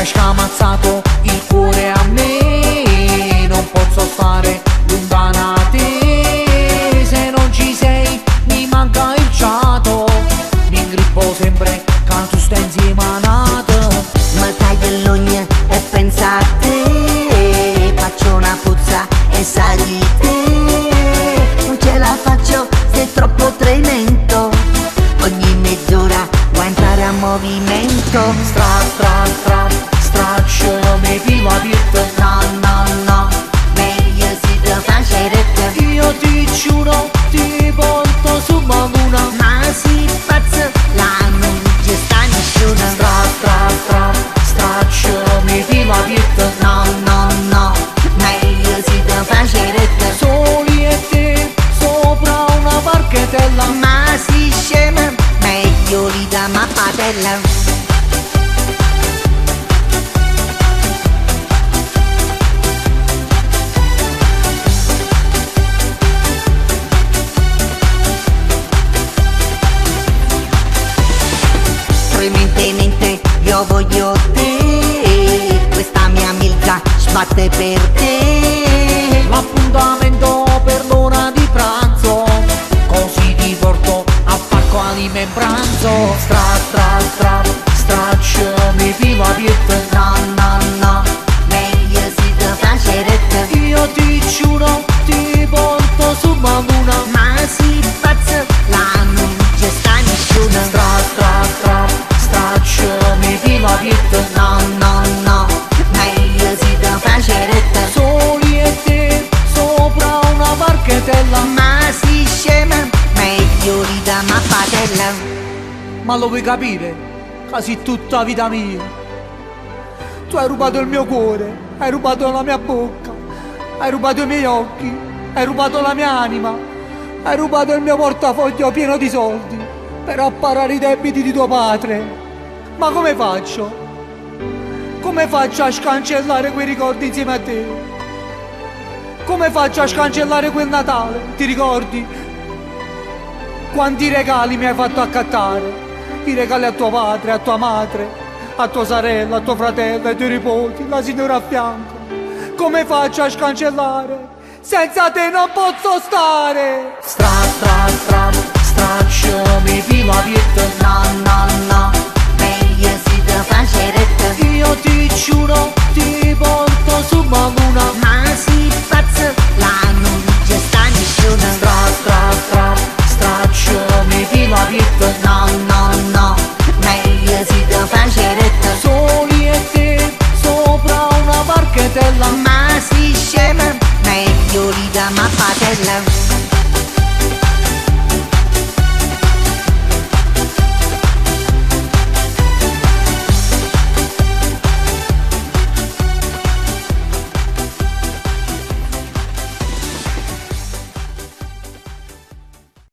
hai scamazzato il cuore a me, non posso stare lontana da te. Se non ci sei mi manca il fiato, mi ingrippo sempre quando tu stai insieme a nato. Ma taglio l'ogna e pensa a te, faccio una puzza e sa di te. Non ce la faccio se è troppo tremendo, ogni mezz'ora vuoi entrare a movimento. Straccio mi viva dirti No, no, no, meglio si te facere. io ti giuro ti porto su Maguna. Ma si pazzo, la non ci sta nessuno. Straccio mi viva dirti No, no, no, meglio si te facere. soli e te sopra una barchetella. Ma si scema, meglio li da mappatella. Prementemente io voglio te, questa mia milza sbatte per te. L'appuntamento per l'ora di pranzo, così ti porto a parco anime in pranzo. Straccio mi viva dirti No, no, no, meglio si te facere. io ti giuro ti porto su Maguna. Ma si pazzo, la non ci sta nessuno. Straccio mi viva dirti No, no, no, meglio si te facere. soli e te sopra una barchetella. Ma si scema, meglio li da mappatella. Ma lo vuoi capire? Quasi tutta la vita mia tu hai rubato il mio cuore, hai rubato la mia bocca, hai rubato i miei occhi, hai rubato la mia anima, hai rubato il mio portafoglio pieno di soldi per apparare i debiti di tuo padre. Ma come faccio? Come faccio a scancellare quei ricordi insieme a te? Come faccio a scancellare quel Natale? Ti ricordi? Quanti regali mi hai fatto accattare? I regali a tuo padre, a tua madre, a tua sorella, a tuo fratello, ai tuoi nipoti, la signora a fianco. Come faccio a scancellare? Senza te non posso stare. Straccio mi viva dirti No, no,